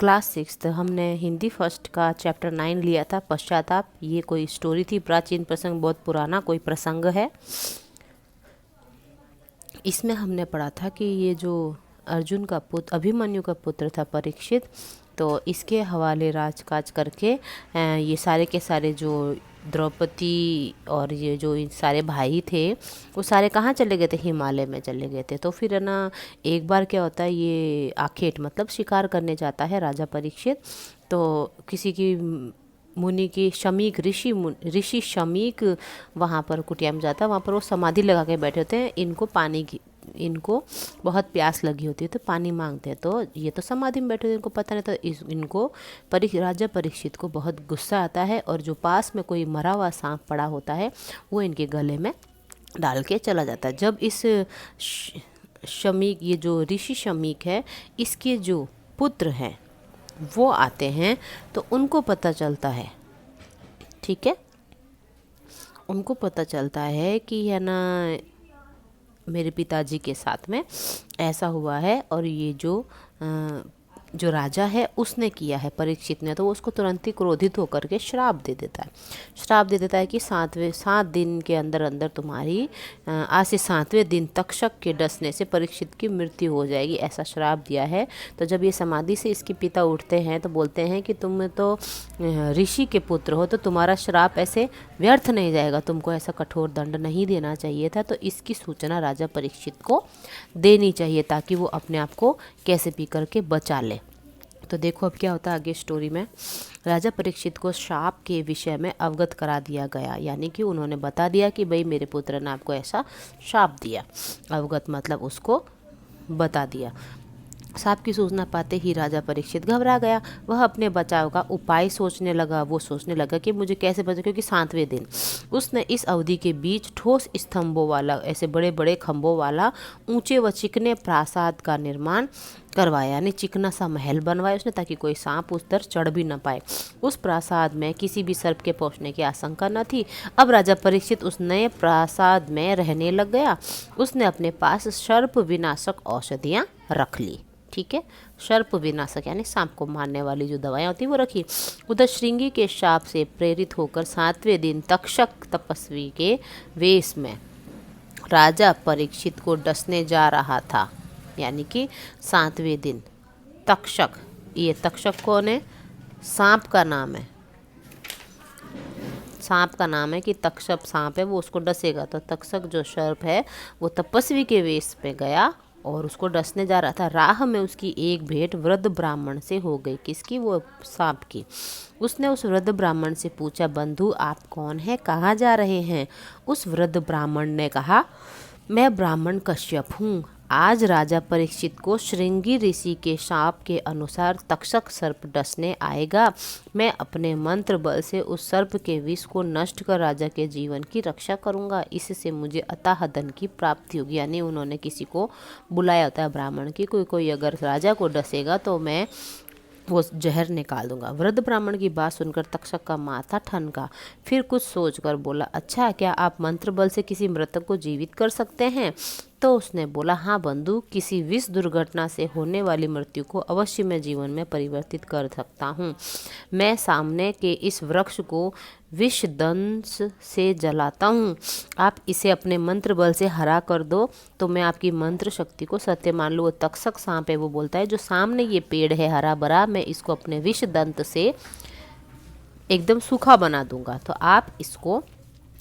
Class sixth हमने Hindi first का chapter 9 लिया था, पश्चाताप। ये कोई स्टोरी थी, प्राचीन प्रसंग, बहुत पुराना कोई प्रसंग है। इसमें हमने पढ़ा था कि ये जो अर्जुन का पुत्र, अभिमन्यु का पुत्र था परीक्षित, तो इसके हवाले राजकाज करके ये सारे के सारे जो द्रौपदी और ये जो इन सारे भाई थे वो सारे कहाँ चले गए थे, हिमालय में चले गए थे। तो फिर है ना, एक बार क्या होता है, ये आखेट मतलब शिकार करने जाता है राजा परीक्षित। तो किसी की मुनि की शमीक ऋषि शमीक वहाँ पर कुटिया में जाता है। वहाँ पर वो समाधि लगा के बैठे होते हैं। इनको बहुत प्यास लगी होती है तो पानी मांगते हैं। तो ये तो समाधि में बैठे होते हैं, इनको पता नहीं। तो इनको राजा परीक्षित को बहुत गुस्सा आता है और जो पास में कोई मरा हुआ सांप पड़ा होता है वो इनके गले में डाल के चला जाता है। जब इस शमीक, ये जो ऋषि शमीक है, इसके जो पुत्र हैं वो आते हैं तो उनको पता चलता है, ठीक है, उनको पता चलता है कि है ना मेरे पिताजी के साथ में ऐसा हुआ है और ये जो राजा है उसने किया है, परीक्षित ने। तो वो उसको तुरंत ही क्रोधित होकर के श्राप दे देता है कि 7 दिन के अंदर अंदर तुम्हारी आज से 7वें दिन तक्षक के डसने से परीक्षित की मृत्यु हो जाएगी, ऐसा श्राप दिया है। तो जब ये समाधि से इसके पिता उठते हैं तो बोलते हैं कि तुम तो ऋषि के पुत्र हो, तो तुम्हारा श्राप ऐसे व्यर्थ नहीं जाएगा, तुमको ऐसा कठोर दंड नहीं देना चाहिए था। तो इसकी सूचना राजा परीक्षित को देनी चाहिए ताकि वो अपने आप को कैसे भी करके बचा ले। तो देखो अब क्या होता है आगे स्टोरी में। राजा परीक्षित को शाप के विषय में अवगत करा दिया गया, यानी कि उन्होंने बता दिया कि भाई मेरे पुत्र ने आपको ऐसा शाप दिया। अवगत मतलब उसको बता दिया। सांप की सूचना पाते ही राजा परीक्षित घबरा गया। वह अपने बचाव का उपाय सोचने लगा। वो सोचने लगा कि मुझे कैसे बचाओ, क्योंकि 7वें दिन उसने इस अवधि के बीच ठोस स्तंभों वाला, ऐसे बड़े बड़े खंभों वाला ऊंचे व चिकने प्रासाद का निर्माण करवाया, यानी चिकना सा महल बनवाया उसने ताकि कोई सांप उस पर चढ़ भी न पाए। उस प्रासाद में किसी भी सर्प के पहुंचने की आशंका न थी। अब राजा परीक्षित उस नए प्रासाद में रहने लग गया। उसने अपने पास सर्प विनाशक औषधियाँ रख ली, ठीक है, सर्प विनाशक यानी सांप को मारने वाली जो दवाएं होती वो रखी। उधर श्रृंगी के शाप से प्रेरित होकर 7वें दिन तक्षक तपस्वी के वेश में राजा परीक्षित को डसने जा रहा था, यानी कि 7वें दिन तक्षक, ये तक्षक कौन है, सांप का नाम है। सांप का नाम है कि तक्षक सांप है, वो उसको डसेगा। तो तक्षक जो सर्प है वो तपस्वी के वेश में गया और उसको डसने जा रहा था। राह में उसकी एक भेंट वृद्ध ब्राह्मण से हो गई। किसकी, वो सांप की। उसने उस वृद्ध ब्राह्मण से पूछा, बंधु आप कौन हैं, कहाँ जा रहे हैं। उस वृद्ध ब्राह्मण ने कहा, मैं ब्राह्मण कश्यप हूँ। आज राजा परीक्षित को श्रृंगी ऋषि के शाप के अनुसार तक्षक सर्प डसने आएगा। मैं अपने मंत्र बल से उस सर्प के विष को नष्ट कर राजा के जीवन की रक्षा करूंगा। इससे मुझे अथाह धन की प्राप्ति होगी। यानी उन्होंने किसी को बुलाया होता है ब्राह्मण की, कोई अगर राजा को डसेगा तो मैं वो जहर निकाल दूंगा। वृद्ध ब्राह्मण की बात सुनकर तक्षक का माथा ठनका। फिर कुछ सोचकर बोला, अच्छा क्या आप मंत्र बल से किसी मृतक को जीवित कर सकते हैं। तो उसने बोला, हाँ बंधु, किसी विष दुर्घटना से होने वाली मृत्यु को अवश्य मैं जीवन में परिवर्तित कर सकता हूँ। मैं सामने के इस वृक्ष को विष दंश से जलाता हूँ। आप इसे अपने मंत्र बल से हरा कर दो तो मैं आपकी मंत्र शक्ति को सत्य मान लूँ। वो तक्षक सांप है, वो बोलता है जो सामने ये पेड़ है हरा भरा, मैं इसको अपने विष दंत से एकदम सूखा बना दूंगा, तो आप इसको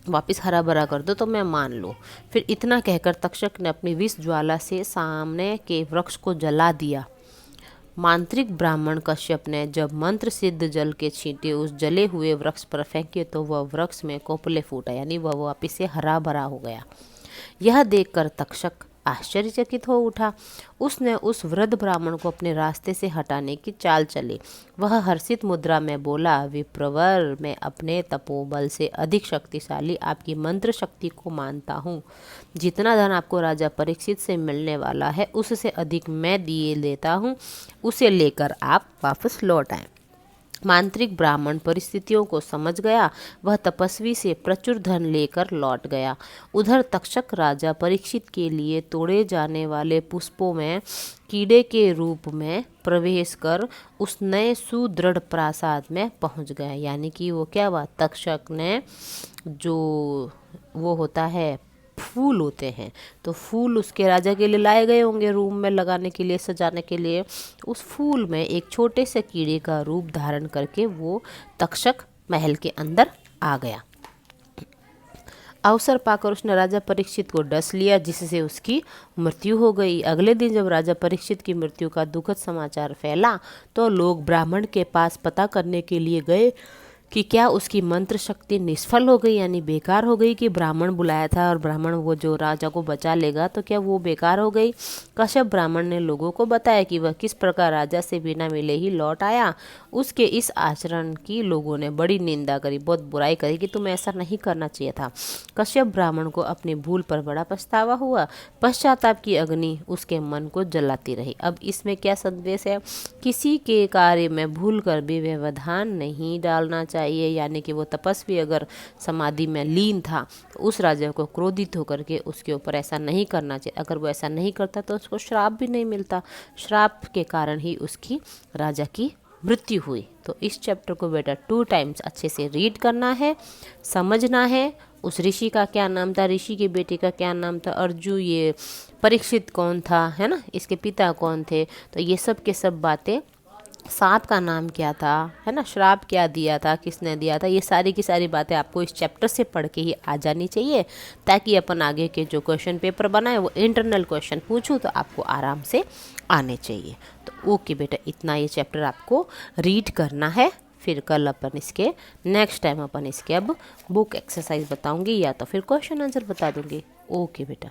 वापस हरा भरा कर दो तो मैं मान लूँ। फिर इतना कहकर तक्षक ने अपनी विष ज्वाला से सामने के वृक्ष को जला दिया। मांत्रिक ब्राह्मण कश्यप ने जब मंत्र सिद्ध जल के छींटे उस जले हुए वृक्ष पर फेंके तो वह वृक्ष में कोपले फूटा, यानी वह वापिस से हरा भरा हो गया। यह देखकर तक्षक आश्चर्यचकित हो उठा। उसने उस वृद्ध ब्राह्मण को अपने रास्ते से हटाने की चाल चली। वह हर्षित मुद्रा में बोला, विप्रवर, मैं अपने तपोबल से अधिक शक्तिशाली आपकी मंत्र शक्ति को मानता हूँ। जितना धन आपको राजा परीक्षित से मिलने वाला है उससे अधिक मैं दिए लेता हूँ। उसे लेकर आप वापस लौट आए। मांत्रिक ब्राह्मण परिस्थितियों को समझ गया। वह तपस्वी से प्रचुर धन लेकर लौट गया। उधर तक्षक राजा परीक्षित के लिए तोड़े जाने वाले पुष्पों में कीड़े के रूप में प्रवेश कर उस नए सुदृढ़ प्रासाद में पहुंच गया। यानी कि वो क्या हुआ, तक्षक ने जो वो होता है फूल होते हैं, तो फूल उसके राजा के लिए लाए गए होंगे रूम में लगाने के लिए, सजाने के लिए। उस फूल में एक छोटे से कीड़े का रूप धारण करके वो तक्षक महल के अंदर आ गया। अवसर पाकर उसने राजा परीक्षित को डस लिया, जिससे उसकी मृत्यु हो गई। अगले दिन जब राजा परीक्षित की मृत्यु का दुखद समाचार फैला तो लोग ब्राह्मण के पास पता करने के लिए गए कि क्या उसकी मंत्र शक्ति निष्फल हो गई, यानी बेकार हो गई, कि ब्राह्मण बुलाया था और ब्राह्मण वो जो राजा को बचा लेगा, तो क्या वो बेकार हो गई। कश्यप ब्राह्मण ने लोगों को बताया कि वह किस प्रकार राजा से बिना मिले ही लौट आया। उसके इस आचरण की लोगों ने बड़ी निंदा करी, बहुत बुराई करी कि तुम्हें ऐसा नहीं करना चाहिए था। कश्यप ब्राह्मण को अपनी भूल पर बड़ा पछतावा हुआ। पश्चाताप की अग्नि उसके मन को जलाती रही। अब इसमें क्या संदेश है, किसी के कार्य में भूल कर भी व्यवधान नहीं डालना चाहिए। यानी कि वो तपस्वी अगर समाधि में लीन था तो उस राजा को क्रोधित होकर के उसके ऊपर ऐसा नहीं करना चाहिए। अगर वो ऐसा नहीं करता तो उसको श्राप भी नहीं मिलता। श्राप के कारण ही उसकी राजा की मृत्यु हुई। तो इस चैप्टर को बेटा 2 टाइम्स अच्छे से रीड करना है, समझना है। उस ऋषि का क्या नाम था, ऋषि के बेटे का क्या नाम था, अर्जुन, ये परीक्षित कौन था, है ना, इसके पिता कौन थे, तो ये सब के सब बातें, सांप का नाम क्या था, है ना, श्राप क्या दिया था, किसने दिया था, ये सारी की सारी बातें आपको इस चैप्टर से पढ़ के ही आ जानी चाहिए, ताकि अपन आगे के जो क्वेश्चन पेपर बनाए वो इंटरनल क्वेश्चन पूछूं तो आपको आराम से आने चाहिए। तो ओके बेटा, इतना ये चैप्टर आपको रीड करना है। फिर कल अपन इसके नेक्स्ट टाइम अपन इसके अब बुक एक्सरसाइज बताऊंगी या तो फिर क्वेश्चन आंसर बता दूंगी। ओके बेटा।